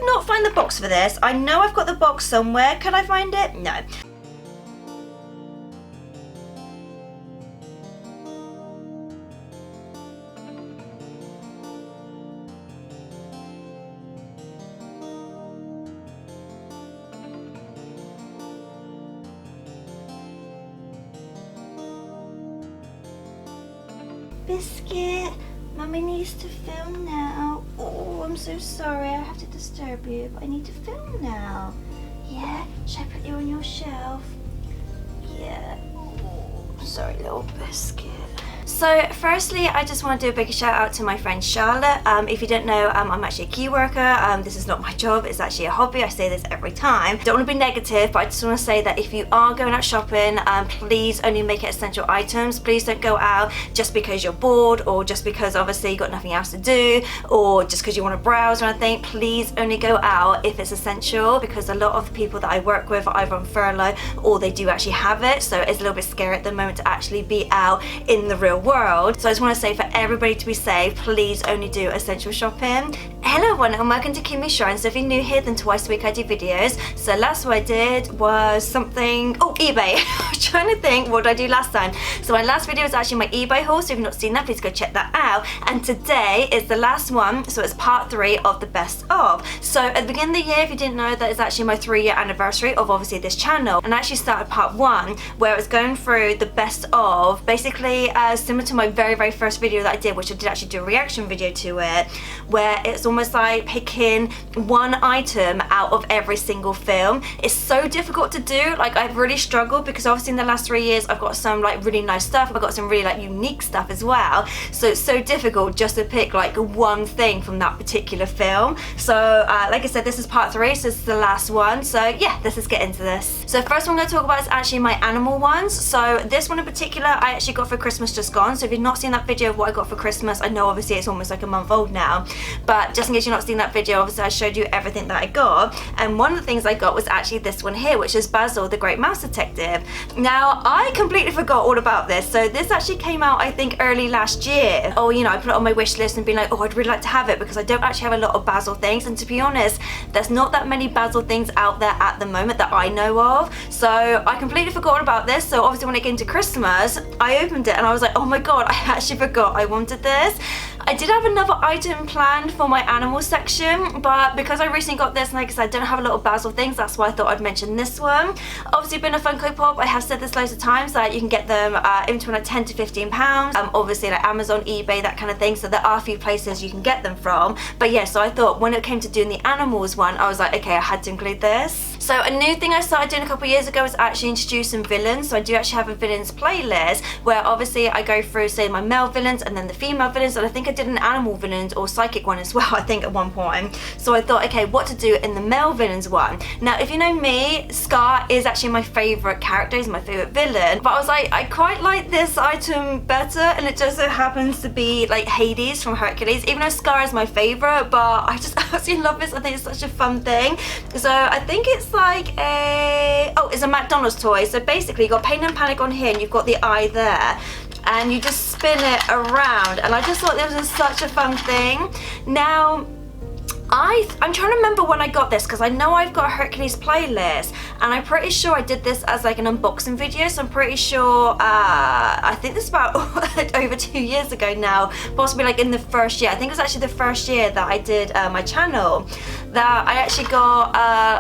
could not find the box for this. I know I've got the box somewhere. Can I find it? No. Biscuit, Mummy needs to film now. Oh, I'm so sorry, I have to disturb you, but I need to film now. Yeah, should I put you on your shelf? Yeah. Oh, sorry, little biscuit. So firstly, I just want to do a big shout out to my friend Charlotte. If you don't know, I'm actually a key worker. This is not my job, it's actually a hobby. I say this every time. Don't want to be negative, but I just want to say that if you are going out shopping, please only make it essential items. Please don't go out just because you're bored, or just because obviously you've got nothing else to do, or just because you want to browse or anything. Please only go out if it's essential, because a lot of the people that I work with are either on furlough or they do actually have it. So it's a little bit scary at the moment to actually be out in the real world. So I just want to say, for everybody to be safe, please only do essential shopping. Hello everyone, and welcome to Kimmy Shrine. So if you're new here, then twice a week I do videos. So last what I did was something, eBay. I was trying to think, what did I do last time? So my last video was actually my eBay haul, so if you've not seen that, please go check that out. And today is the last one, so it's part 3 of the best of. So at the beginning of the year, if you didn't know, that is actually my 3-year anniversary of obviously this channel. And I actually started part 1, where I was going through the best of, basically similar to my very first video that I did, which I did actually do a reaction video to it, where it's almost like picking one item out of every single film. It's so difficult to do. Like, I've really struggled, because obviously in the last 3 years I've got some like really nice stuff, I've got some really like unique stuff as well, so it's so difficult just to pick like one thing from that particular film. So like I said, this is part 3, so this is the last one. So yeah, let's just get into this. So first one I'm going to talk about is actually my animal ones. So this one in particular I actually got for Christmas just gone. So if you've not seen that video of what I got for Christmas, I know obviously it's almost like a month old now, but just in case you've not seen that video, obviously I showed you everything that I got, and one of the things I got was actually this one here, which is Basil the Great Mouse Detective. Now I completely forgot all about this. So this actually came out I think early last year. Oh, you know, I put it on my wish list and been like, oh, I'd really like to have it, because I don't actually have a lot of Basil things, and to be honest, there's not that many Basil things out there at the moment that I know of. So I completely forgot about this. So obviously when it came to Christmas, I opened it and I was like, oh my god, I actually forgot I wanted this. I did have another item planned for my animal section, but because I recently got this, and like I said, I don't have a lot of Basil things, that's why I thought I'd mention this one. Obviously being a Funko Pop, I have said this loads of times, that you can get them in between like 10 to 15 pounds. Obviously like Amazon, eBay, that kind of thing, so there are a few places you can get them from. But yeah, so I thought when it came to doing the animals one, I was like, okay, I had to include this. So a new thing I started doing a couple of years ago is actually introducing villains. So I do actually have a villains playlist, where obviously I go through, say, my male villains and then the female villains, and I think I did an animal villains or psychic one as well, I think at one point. So I thought, okay, what to do in the male villains one. Now if you know me, Scar is actually my favourite character, he's my favourite villain, but I was like, I quite like this item better, and it just so happens to be like Hades from Hercules, even though Scar is my favourite, but I just absolutely love this. I think it's such a fun thing. So I think it's like it's a McDonald's toy. So basically you've got Pain and Panic on here, and you've got the eye there, and you just spin it around, and I just thought this was such a fun thing. Now I'm trying to remember when I got this, because I know I've got a Hercules playlist, and I'm pretty sure I did this as like an unboxing video, so I'm pretty sure I think this is about over 2 years ago now, possibly like in the first year. I think it was actually the first year that I did my channel, that I actually got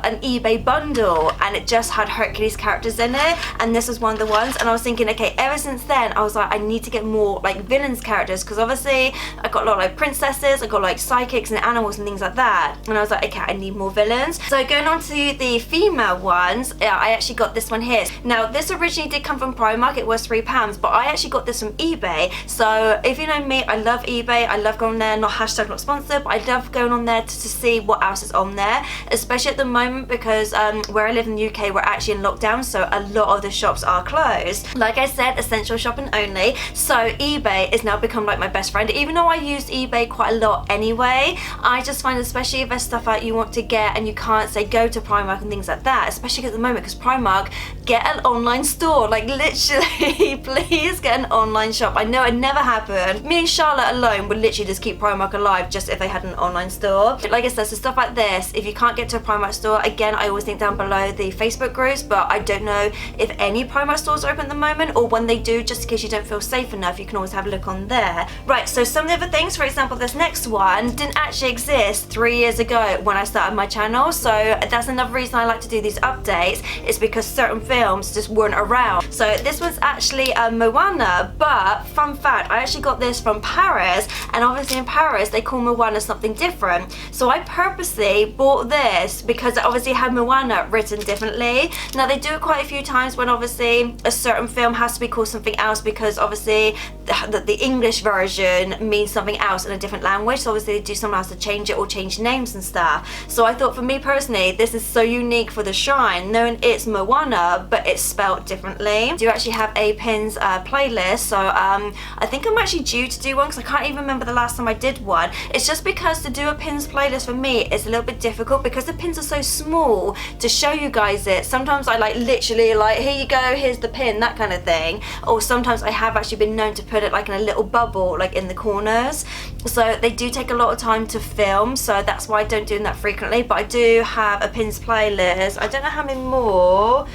an eBay bundle, and it just had Hercules characters in it, and this was one of the ones. And I was thinking, okay, ever since then I was like, I need to get more like villains characters, because obviously I got a lot of like princesses, I got like psychics and animals and things like that, and I was like, okay, I need more villains. So going on to the female ones, I actually got this one here. Now this originally did come from Primark, it was £3, but I actually got this from eBay. So if you know me, I love eBay, I love going there, not hashtag not sponsored, but I love going on there to see what else is on there, especially at the moment, because where I live in the UK, we're actually in lockdown, so a lot of the shops are closed. Like I said, essential shopping only. So eBay is now become like my best friend, even though I used eBay quite a lot anyway. I just find, especially if there's stuff out you want to get and you can't, say, go to Primark and things like that, especially at the moment, because Primark get an online store. Like literally, please get an online shop. I know it never happened. Me and Charlotte alone would literally just keep Primark alive just if they had an online store. Like I said, so stuff like this, if you can't get to a Primark store, again, I always link down below the Facebook groups, but I don't know if any Primark stores are open at the moment, or when they do, just in case you don't feel safe enough, you can always have a look on there. Right, so some of the other things, for example, this next one didn't actually exist 3 years ago when I started my channel, so that's another reason I like to do these updates, is because certain films just weren't around. So this was actually Moana, but fun fact, I actually got this from Paris, and obviously in Paris they call Moana something different. So I purposely bought this because it obviously had Moana written differently. Now they do it quite a few times when obviously a certain film has to be called something else, because obviously the English version means something else in a different language, so obviously they do something else to change it or change names and stuff. So I thought, for me personally, this is so unique for the shrine, knowing it's Moana but it's spelled differently. I do actually have a pins playlist, so I think I'm actually due to do one, because I can't even remember the last time I did one. It's just because to do a pins playlist for me is a little bit difficult, because the pins are so small to show you guys it. Sometimes I like literally like, here you go, here's the pin, that kind of thing. Or sometimes I have actually been known to put it like in a little bubble, like in the corners. So they do take a lot of time to film, so that's why I don't do them that frequently. But I do have a pins playlist. I don't know how many more.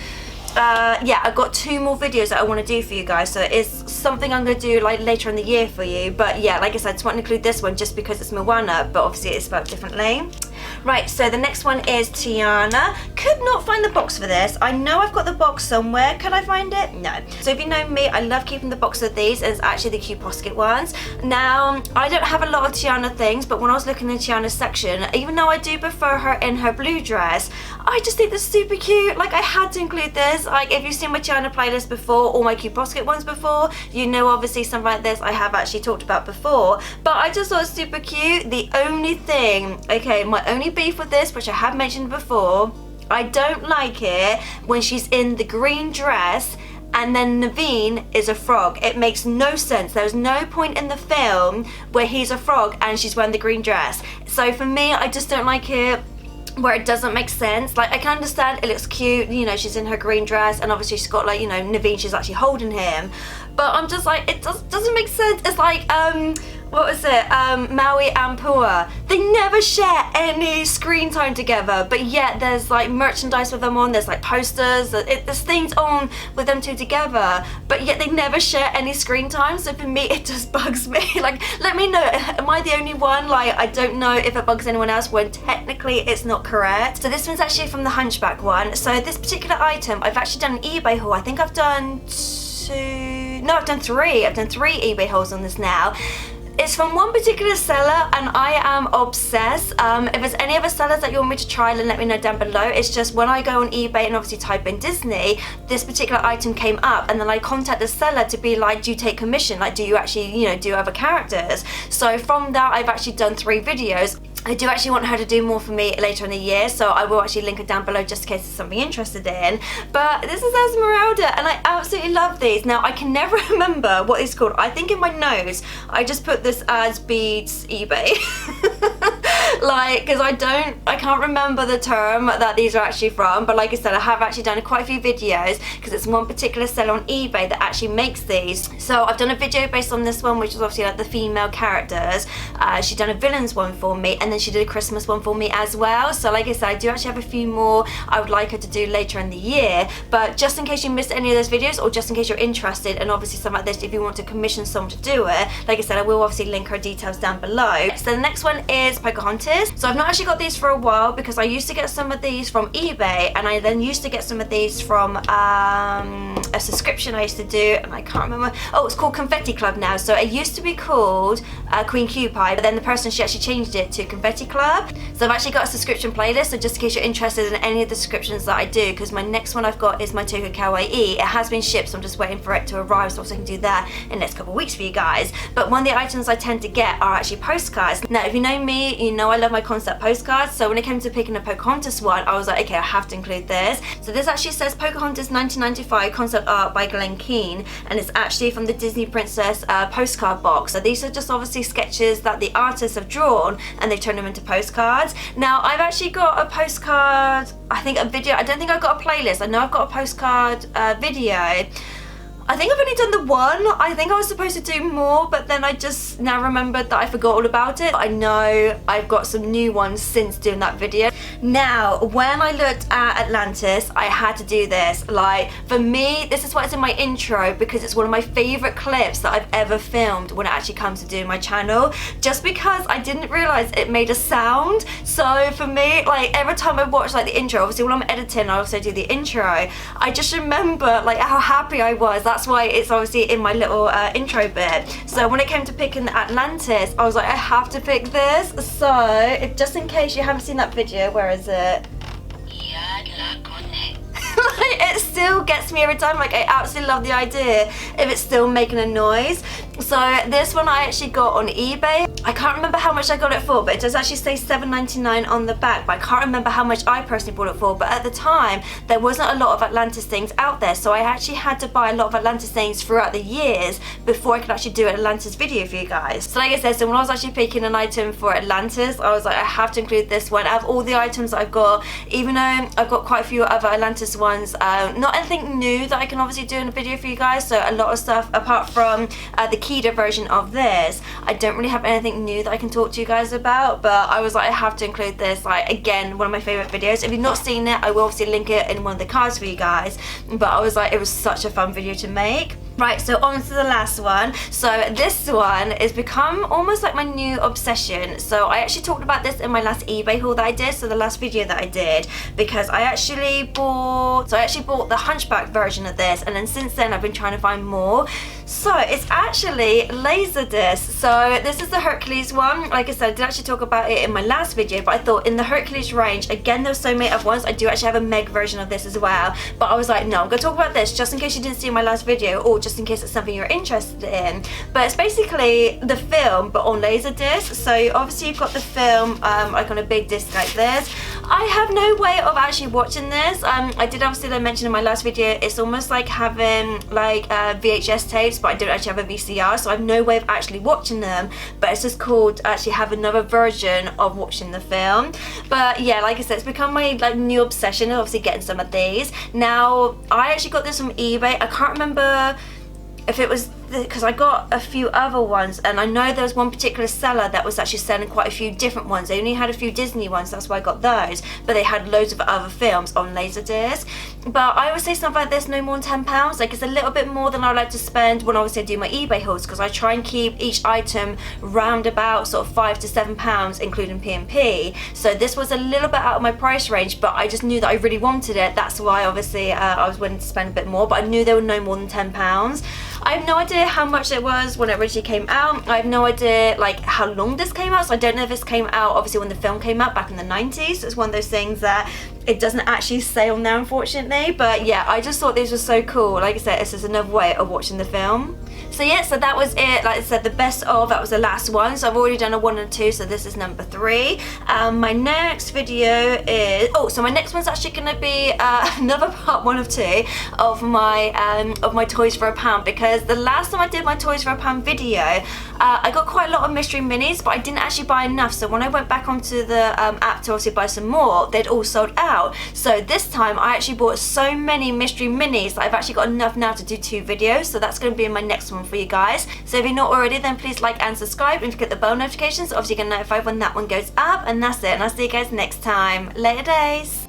Yeah, I've got 2 more videos that I want to do for you guys, so it's something I'm going to do like later in the year for you. But yeah, like I said, I just want to include this one just because it's Moana, but obviously it's spelled differently. Right, so the next one is Tiana. Could not find the box for this. I know I've got the box somewhere. Could I find it? No. So if you know me, I love keeping the box of these, and it's actually the cute posket ones. Now, I don't have a lot of Tiana things, but when I was looking in Tiana's section, even though I do prefer her in her blue dress, I just think this is super cute. Like, I had to include this. Like, if you've seen my Tiana playlist before, or my cute posket ones before, you know obviously something like this I have actually talked about before. But I just thought it was super cute. The only thing, okay, my only beef with this, which I have mentioned before, I don't like it when she's in the green dress and then Naveen is a frog. It makes no sense. There's no point in the film where he's a frog and she's wearing the green dress. So for me, I just don't like it where it doesn't make sense. Like, I can understand it looks cute, you know, she's in her green dress and obviously she's got like, you know, Naveen, she's actually holding him, but I'm just like, it doesn't make sense. It's like what was it, Maui and Pua, they never share any screen time together, but yet there's like merchandise with them on, there's like posters, there's things on with them two together, but yet they never share any screen time. So for me, it just bugs me. Like, let me know, am I the only one? Like, I don't know if it bugs anyone else when technically it's not correct. So this one's actually from the Hunchback one. So this particular item, I've actually done an eBay haul. I think I've done 2, no, I've done 3. I've done 3 eBay hauls on this now. It's from one particular seller and I am obsessed. If there's any other sellers that you want me to try, then let me know down below. It's just when I go on eBay and obviously type in Disney, this particular item came up, and then I contact the seller to be like, do you take commission? Like, do you actually, you know, do other characters? So from that, I've actually done 3 videos. I do actually want her to do more for me later in the year, so I will actually link it down below just in case there's something interested in. But this is Esmeralda, and I absolutely love these. Now, I can never remember what it's called. I think in my notes, I just put this as Beads eBay. Like, because I can't remember the term that these are actually from, but like I said, I have actually done quite a few videos because it's one particular seller on eBay that actually makes these. So I've done a video based on this one, which is obviously like the female characters. She's done a villains one for me, and then she did a Christmas one for me as well. So like I said, I do actually have a few more I would like her to do later in the year, but just in case you missed any of those videos, or just in case you're interested, and obviously something like this, if you want to commission someone to do it, like I said, I will obviously link her details down below. So the next one is Pocahontas. So I've not actually got these for a while because I used to get some of these from eBay, and I then used to get some of these from a subscription I used to do, and I can't remember. Oh, it's called Confetti Club now. So it used to be called Queen Cupid, but then the person, she actually changed it to Confetti Club. So I've actually got a subscription playlist, so just in case you're interested in any of the subscriptions that I do, because my next one I've got is my Tokyo Kawaii. It has been shipped, so I'm just waiting for it to arrive, so I can do that in the next couple of weeks for you guys. But one of the items I tend to get are actually postcards. Now, if you know me, you know I love my concept postcards, so when it came to picking a Pocahontas one, I was like, okay, I have to include this. So this actually says Pocahontas 1995 concept art by Glen Keane, and it's actually from the Disney Princess postcard box. So these are just obviously sketches that the artists have drawn and they've turned them into postcards. Now I've actually got a postcard, I think a video, I don't think I've got a playlist. I know I've got a postcard video. I think I've only done the one. I think I was supposed to do more, but then I just now remembered that I forgot all about it. I know I've got some new ones since doing that video. Now, when I looked at Atlantis, I had to do this. Like, for me, this is why it's in my intro, because it's one of my favorite clips that I've ever filmed when it actually comes to doing my channel, just because I didn't realize it made a sound. So for me, like, every time I watch like the intro, obviously when I'm editing, I also do the intro, I just remember like how happy I was. That's why it's obviously in my little intro bit. So when it came to picking the Atlantis, I was like, I have to pick this. So if just in case you haven't seen that video, where is it? It still gets me every time. Like, I absolutely love the idea if it's still making a noise. So this one I actually got on eBay. I can't remember how much I got it for, but it does actually say $7.99 on the back, but I can't remember how much I personally bought it for. But at the time, there wasn't a lot of Atlantis things out there, so I actually had to buy a lot of Atlantis things throughout the years before I could actually do an Atlantis video for you guys. So like I said, so when I was actually picking an item for Atlantis, I was like, I have to include this one. Out of all the items that I've got, even though I've got quite a few other Atlantis ones, not anything new that I can obviously do in a video for you guys. So a lot of stuff, apart from the Kida version of this, I don't really have anything new that I can talk to you guys about, but I was like, I have to include this. Like, again, one of my favorite videos. If you've not seen it, I will obviously link it in one of the cards for you guys, but I was like, it was such a fun video to make. Right, so on to the last one. So this one has become almost like my new obsession. So I actually talked about this in my last eBay haul that I did, so the last video that I did, because I actually bought the Hunchback version of this, and then since then I've been trying to find more. So it's actually Laserdisc. So this is the Hercules one. Like I said, I did actually talk about it in my last video, but I thought in the Hercules range, again, there's so many other ones. I do actually have a Meg version of this as well, but I was like, no, I'm gonna talk about this just in case you didn't see my last video, or just in case it's something you're interested in. But it's basically the film, but on Laserdisc. So obviously you've got the film like on a big disc like this. I have no way of actually watching this. I did obviously mention in my last video, it's almost like having like VHS tapes, but I don't actually have a VCR, so I have no way of actually watching them. But it's just called to actually have another version of watching the film. But yeah, like I said, it's become my like new obsession, obviously getting some of these. Now I actually got this from eBay. I can't remember if it was because I got a few other ones, and I know there was one particular seller that was actually selling quite a few different ones. They only had a few Disney ones, that's why I got those, but they had loads of other films on Laserdisc. But I would say something like this, no more than £10. Like, it's a little bit more than I like to spend when obviously I do my eBay hauls, because I try and keep each item round about sort of £5 to £7, including P&P. So this was a little bit out of my price range, but I just knew that I really wanted it. That's why obviously I was willing to spend a bit more, but I knew they were no more than £10. I have no idea how much it was when it originally came out. I have no idea like how long this came out, so I don't know if this came out obviously when the film came out back in the 90s. So it's one of those things that it doesn't actually say on there, unfortunately. But yeah, I just thought these were so cool. Like I said, it's just another way of watching the film. So yeah, so that was it. Like I said, the best of, that was the last one. So I've already done a 1 and 2, so this is number 3. My next video is, so my next one's actually gonna be another part 1 of 2 of my Toys for a Pound, because the last time I did my Toys for a Pound video, I got quite a lot of mystery minis, but I didn't actually buy enough. So when I went back onto the app to obviously buy some more, they'd all sold out. So this time I actually bought so many mystery minis that I've actually got enough now to do 2 videos. So that's going to be in my next one for you guys. So if you're not already, then please like and subscribe, and click the bell notifications, so obviously you get notified when that one goes up. And that's it, and I'll see you guys next time. Later days.